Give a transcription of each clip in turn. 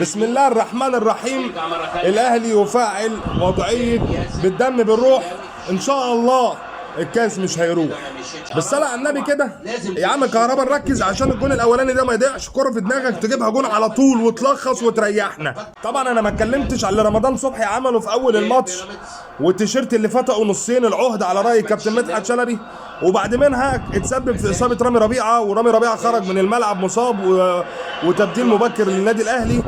بسم الله الرحمن الرحيم. الاهلي يفعل وضعيه بالدم بالروح ان شاء الله. الكاس مش هيروح بالصلاه على النبي كده. يا عم كهربا نركز عشان الجون الاولاني ده ما يضيعش. كرة في دماغك تجيبها جون على طول وتلخص وتريحنا. طبعا انا ما اتكلمتش على اللي رمضان صبحي عمله في اول الماتش والتيشيرت اللي فتقوا نصين العهد على راي كابتن مدحت شلبي، وبعد منها اتسبب في اصابه رامي ربيعه، ورامي ربيعه خرج من الملعب مصاب وتبديل مبكر للنادي الاهلي.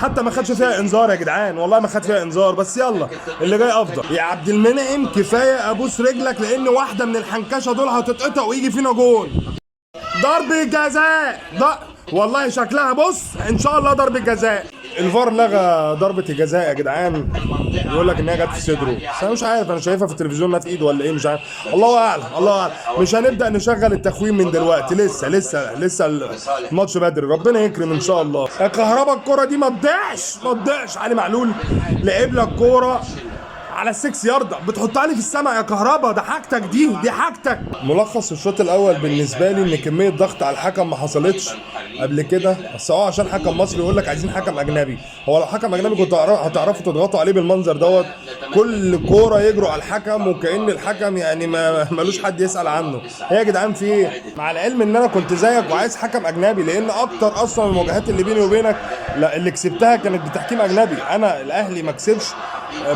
حتى ما خدش فيها انذار يا جدعان، والله ما خد فيها انذار، بس يلا اللي جاي افضل. يا عبد المنعم كفايه ابوس رجلك، لان واحده من الحنكشه دول هتتقطع ويجي فينا جون. ضرب جزاء والله شكلها بص ان شاء الله ضربه جزاء. الفار لغى ضربه الجزاء يا جدعان، يقول لك ان هي جت في صدره، بس انا مش عارف، انا شايفها في التلفزيون انها في ايده ولا ايه، مش عارف، الله اعلم الله اعلم. مش هنبدا نشغل التخويم من دلوقتي، لسه الماتش بدري، ربنا يكرم ان شاء الله. يا كهربا الكوره دي ما تضيعش. علي معلول لعب لك كوره على 6 ياردة بتحطها لي في السماء يا كهربا، ده حاجتك دي حاجتك. ملخص الشوط الاول بالنسبه لي ان كميه ضغط على الحكم ما حصلتش قبل كده، بس هو عشان حكم مصري يقول لك عايزين حكم اجنبي. هو لو حكم اجنبي كنت هتعرفوا تضغطوا عليه بالمنظر دوت، كل كوره يجروا على الحكم وكأن الحكم يعني ملوش حد يسأل عنه. هي يا جدعان في ايه؟ مع العلم ان انا كنت زيك وعايز حكم اجنبي، لان اكتر اصلا المواجهات اللي بيني وبينك لا اللي كسبتها كانت بتحكيم اجنبي. انا الاهلي ما كسبش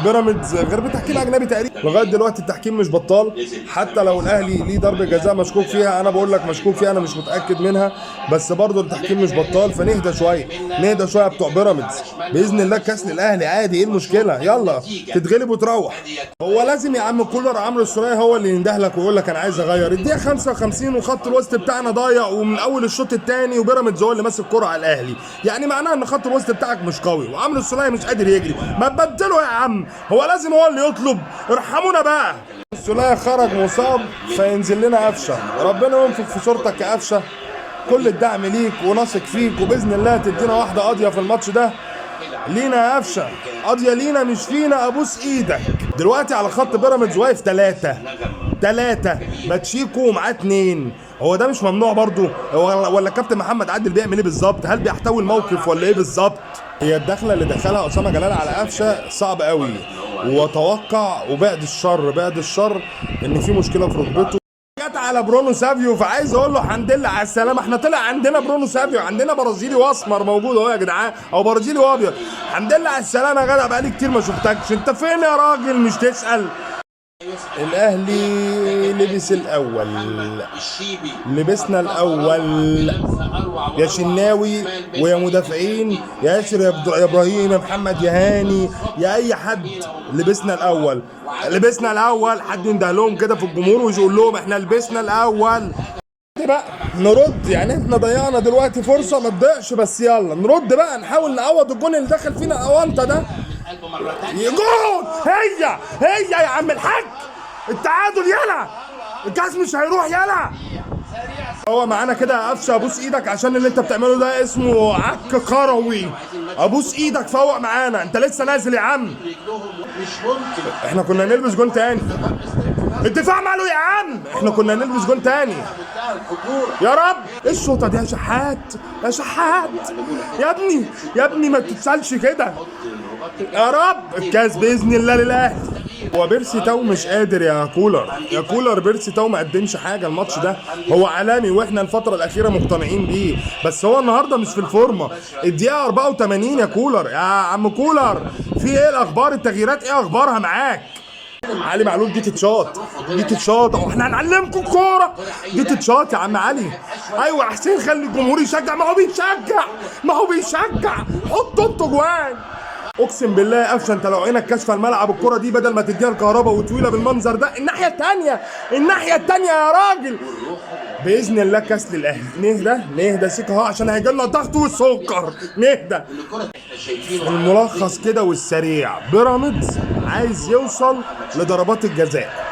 بيراميدز غير بتحكيم اجنبي تقريبا. لغايه دلوقتي التحكيم مش بطال، حتى لو الاهلي ليه ضربه جزاء مشكوك فيها، انا بقول لك مشكوك فيها، انا مش متاكد منها، بس برضه التحكيم مش بطال. فنهدى شويه بتوع بيراميدز، باذن الله كاس للاهلي عادي، ايه المشكله؟ يلا تتغلب وتروح. هو لازم يا عم كولر عمرو السولية هو اللي ينده لك ويقول لك انا عايز اغير؟ الدقيقه 55 وخط الوسط بتاعنا ضايع، ومن اول الشوط الثاني وبيراميدز هو اللي ماسك كرة على الاهلي، يعني معناها ان خط الوسط بتاعك مش قوي وعمرو السولية مش قادر يجري. ما تبدله يا عم، هو لازم هو اللي يطلب؟ ارحمونا بقى. السولية خرج مصاب فينزل لنا قفشه، ربنا ينفخ في صورتك يا قفشه، كل الدعم ليك ونثق فيك، وباذن الله تدينا واحده قاضيه في الماتش ده لينا يا قفشه، قاضيه لينا مش فينا، ابوس ايدك. دلوقتي على خط بيراميدز واقف 3 باتشيكو ومعاه 2. هو ده مش ممنوع برضو؟ ولا كابتن محمد عادل بيعمل ايه بالظبط؟ هل بيحتوي الموقف ولا ايه بالظبط؟ هي الدخله اللي دخلها اسامه جلال على قفشه صعب قوي، واتوقع وبعد الشر ان في مشكله في ركبته. جت على برونو سافيو، فعايز اقول له الحمد لله على السلامه. احنا طلع عندنا برونو سافيو، عندنا برازيلي واسمر موجود اهو يا جدعان، او برازيلي وابيض. الحمد لله على السلامه يا جدع، بقالي كتير ما شفتكش، انت فين يا راجل؟ مش تسال. الاهلي لبسنا الاول يا شناوي ويا مدافعين يا ياسر يا ابراهيم يا محمد يا هاني يا اي حد، لبسنا الاول. حد ينده لهم كده في الجمهور ويقول لهم احنا لبسنا الاول بقى. نرد يعني، احنا ضيعنا دلوقتي فرصه ما تضيعش، بس يلا نرد بقى، نحاول نعوض الجون اللي دخل فينا اوانتا ده. جون هي يا عم الحاج، التعادل يلا، الكاس مش هيروح يلا. هو معانا كده يا قفشه، ابوس ايدك عشان اللي انت بتعمله ده اسمه عك كروي، ابوس ايدك فوق معانا، انت لسه نازل يا عم. احنا كنا نلبس جون تاني، الدفاع ماله يا عم؟ احنا كنا نلبس جون تاني يا رب. ايه الشوطه دي يا شحات يا ابني ما تتسالش كده يا رب. الكاس باذن الله للاهلي. هو بيرسي تاو مش قادر يا كولر، بيرسي تاو ما قدمش حاجه الماتش ده، هو عالمي واحنا الفتره الاخيره مقتنعين بيه، بس هو النهارده مش في الفورمه. الدقيقه 84 يا كولر، يا عم كولر في ايه الاخبار؟ التغييرات ايه اخبارها معاك؟ علي معلول دي تتشاط واحنا هنعلمكم الكوره، دي تتشاط يا عم علي. ايوه يا حسين خلي الجمهور يشجع، ما هو بيشجع، حطوا انتوا جوان. اقسم بالله يا قفشه انت لو عينك كاشفه الملعب الكره دي بدل ما تديها الكهرباء وطويله بالمنظر ده الناحيه الثانيه يا راجل. باذن الله كاس للاهلي. نهدى سيكا اهو عشان هيجي لنا الضغط والسكر، نهدى. الملخص كده والسريع، بيراميدز عايز يوصل لضربات الجزاء.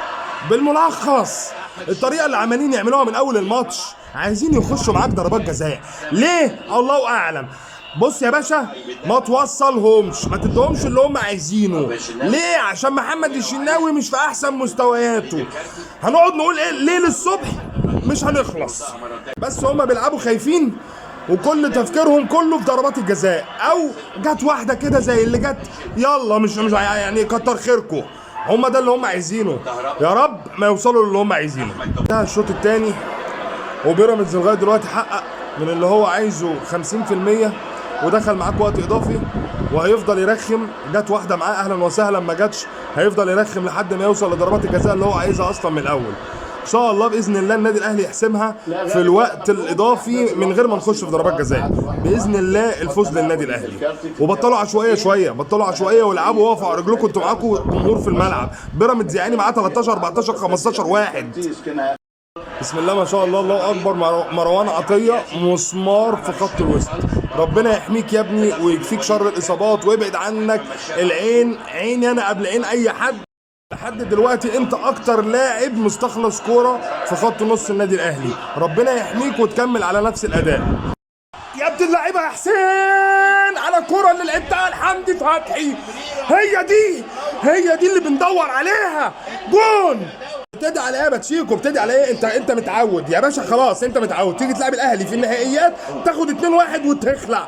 بالملخص الطريقه اللي عمالين يعملوها من اول الماتش، عايزين يخشوا معاك ضربات جزاء. ليه؟ الله اعلم. بص يا باشا، ما توصلهمش، ما تدهمش اللي هم عايزينه. ليه؟ عشان محمد الشناوي مش في احسن مستوياته. هنقعد نقول ايه ليه للصبح؟ مش هنخلص. بس هم بيلعبوا خايفين وكل تفكيرهم كله في ضربات الجزاء، او جت واحده كده زي اللي جت، يلا مش يعني كتر خيركم، هم ده اللي هم عايزينه، يا رب ما يوصلوا للي هم عايزينه. ده الشوط الثاني، وبيراميدز لغايه دلوقتي حقق من اللي هو عايزه 50%، ودخل معاك وقت اضافي وهيفضل يرخم. جت واحده معاه اهلا وسهلا، ما جاتش هيفضل يرخم لحد ما يوصل لضربات الجزاء اللي هو عايزها اصلا من الاول. ان شاء الله باذن الله النادي الاهلي يحسمها في الوقت الاضافي من غير ما نخش في ضربات جزاء، باذن الله الفوز للنادي الاهلي. وبطلوا عشوائيه شويه، بطلوا عشوائيه والعبوا واقفوا على رجلكم، انتوا معاكم جمهور في الملعب. بيراميدز يعني معاه 13 14 15 واحد. بسم الله ما شاء الله، الله اكبر. مروان عطيه مسمار في خط الوسط، ربنا يحميك يا ابني ويكفيك شر الاصابات ويبعد عنك العين، عيني انا قبل عين اي حد. لحد دلوقتي انت اكتر لاعب مستخلص كوره في خط نص النادي الاهلي، ربنا يحميك وتكمل على نفس الاداء يا ابن اللعيبه يا حسين. على الكوره اللي لعبتها لحمدي فتحي، هي دي اللي بندور عليها، جون. بتدعي على ايه يا باتشيكو؟ بتدعي على ايه؟ انت متعود يا باشا، خلاص انت متعود تيجي تلعب الاهلي في النهائيات تاخد 2-1 وتخلع.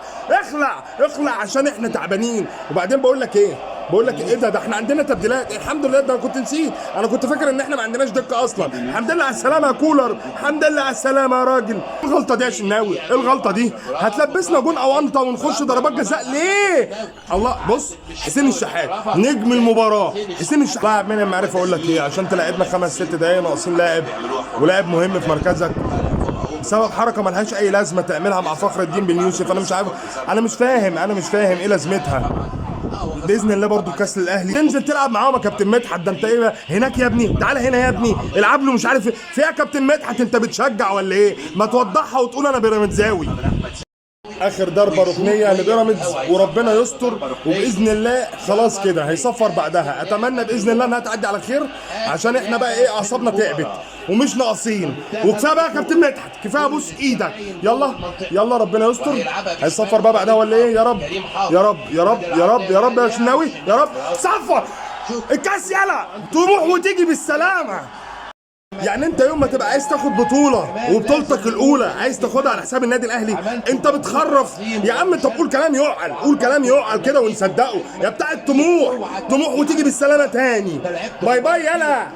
اخلع عشان احنا تعبانين. وبعدين بقول لك ايه ده احنا عندنا تبديلات الحمد لله. ده انا كنت نسيت، انا كنت فاكر ان احنا ما عندناش دقه اصلا. الحمد لله على السلامه يا كولر، الحمد لله على السلامه يا راجل. الغلطه دي يا شناوي، الغلطه دي هتلبسنا جون اونطه ونخش ضربات جزاء ليه؟ الله. بص حسين الشحات نجم المباراه، حسين الشحات لاعب من ما عارف اقول لك ايه، عشان تلعبنا 5-6 دقايق ناقصين لاعب ولاعب مهم في مركزك بسبب حركه ملهاش اي لازمه تعملها مع فخر الدين بن يوسف. انا مش عارف، انا مش فاهم ايه لازمتها. باذن الله برضو كاس الاهلي تنزل تلعب معاهم يا كابتن مدحت. ده انت ايه هناك يا ابني؟ تعالى هنا يا ابني العب له، مش عارف في يا كابتن مدحت انت بتشجع ولا ايه؟ ما توضحها وتقول انا بيراميدزاوي. اخر ضربه ركنيه لبيراميدز وربنا يستر، وباذن الله خلاص كده هيصفر بعدها. اتمنى باذن الله انها تعدي على خير، عشان احنا بقى ايه اعصابنا تعبت ومش ناقصين. وكفايه بقى يا كابتن مدحت، كفايه بوس ايدك. يلا ربنا يستر. هيصفر بقى بعدها ولا ايه؟ يا رب يا شناوي يا رب. صفر الكاس يلا، تروح وتيجي بالسلامه. يعني انت يوم ما تبقى عايز تاخد بطوله وبطولتك الاولى عايز تاخدها على حساب النادي الاهلي، انت بتخرف يا عم. طب قول كلام يعقل كده ونصدقه يا بتاع الطموح. طموح وتيجي بالسلامه تاني. باي باي يلا.